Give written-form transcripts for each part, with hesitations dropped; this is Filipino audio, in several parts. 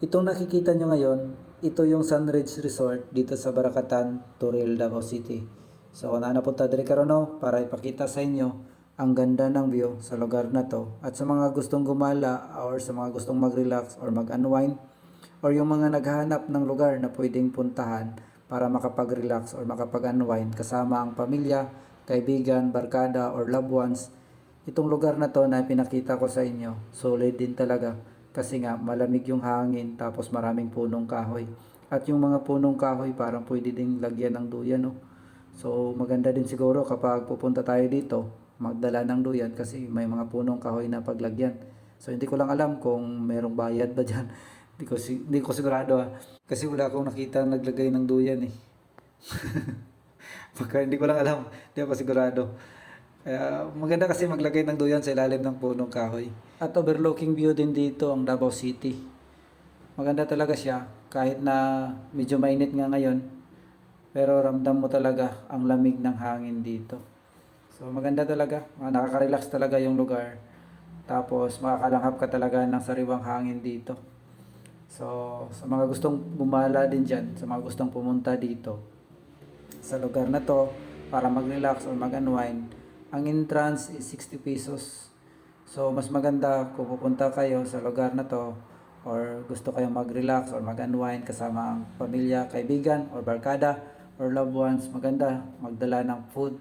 Itong nakikita nyo ngayon, ito yung Sunridge Resort dito sa Baracatan, Toril, Davao City. So, napunta diri karon para ipakita sa inyo ang ganda ng view sa lugar na to. At sa mga gustong gumala or sa mga gustong mag-relax or mag-unwind or yung mga naghahanap ng lugar na pwedeng puntahan para makapag-relax or makapag-unwind kasama ang pamilya, kaibigan, barkada or loved ones. Itong lugar na to na pinakita ko sa inyo, solid din talaga kasi nga malamig yung hangin tapos maraming punong kahoy. At yung mga punong kahoy parang pwede ding lagyan ng duyan, no? So maganda din siguro kapag pupunta tayo dito, magdala ng duyan kasi may mga punong kahoy na paglagyan. So hindi ko lang alam kung merong bayad ba dyan. Hindi ko sigurado kasi wala akong nakita naglagay ng duyan eh. Baka hindi ko lang alam, hindi ako sigurado. Maganda kasi maglagay ng duyan sa ilalim ng punong kahoy. At overlooking view din dito ang Davao City. Maganda talaga siya kahit na medyo mainit nga ngayon. Pero ramdam mo talaga ang lamig ng hangin dito. So maganda talaga, nakaka-relax talaga yung lugar. Tapos makakalanghap ka talaga ng sariwang hangin dito. So sa mga gustong bumala din dyan, sa mga gustong pumunta dito sa lugar na to para mag-relax or mag-unwind, ang entrance is 60 pesos. So mas maganda kung pupunta kayo sa lugar na to or gusto kayong mag-relax or mag-unwind kasama ang pamilya, kaibigan or barkada or loved ones, maganda magdala ng food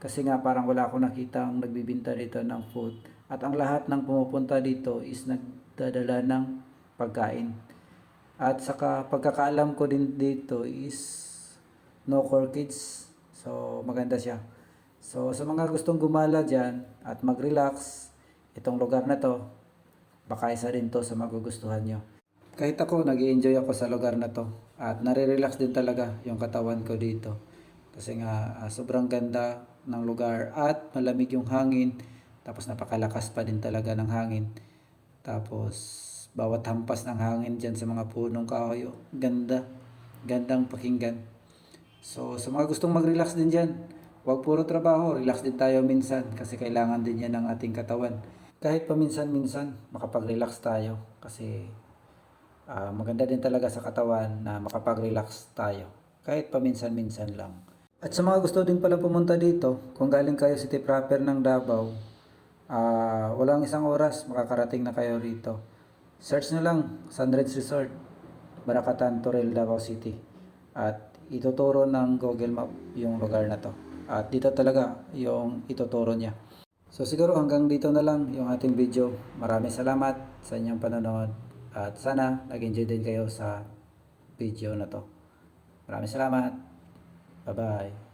kasi nga parang wala akong nakita ang nagbibinta dito ng food. At ang lahat ng pumupunta dito is nagdadala ng pagkain. At saka pagkakaalam ko din dito is no core kids. So maganda siya. So sa mga gustong gumala dyan at mag-relax, itong lugar na to, baka isa din to sa magugustuhan nyo. Kahit ako, nag-enjoy ako sa lugar na to. At nare-relax din talaga yung katawan ko dito. Kasi nga sobrang ganda ng lugar at malamig yung hangin. Tapos napakalakas pa din talaga ng hangin. Tapos bawat hampas ng hangin dyan sa mga punong kahoy, ganda. Gandang pakinggan. So sa mga gustong mag-relax din dyan, huwag puro trabaho, relax din tayo minsan kasi kailangan din yan ng ating katawan. Kahit paminsan-minsan makapag-relax tayo kasi maganda din talaga sa katawan na makapag-relax tayo. Kahit paminsan-minsan lang. At sa mga gusto din pala pumunta dito, kung galing kayo city proper ng Davao, walang isang oras makakarating na kayo rito. Search nyo lang Sunridge Resort, Baracatan, Toril, Davao City. At ituturo ng Google Map yung lugar na to. At dito talaga yung ituturo niya. So siguro hanggang dito na lang yung ating video. Maraming salamat sa inyong panonood. At sana nag-enjoy din kayo sa video na to. Maraming salamat. Bye-bye.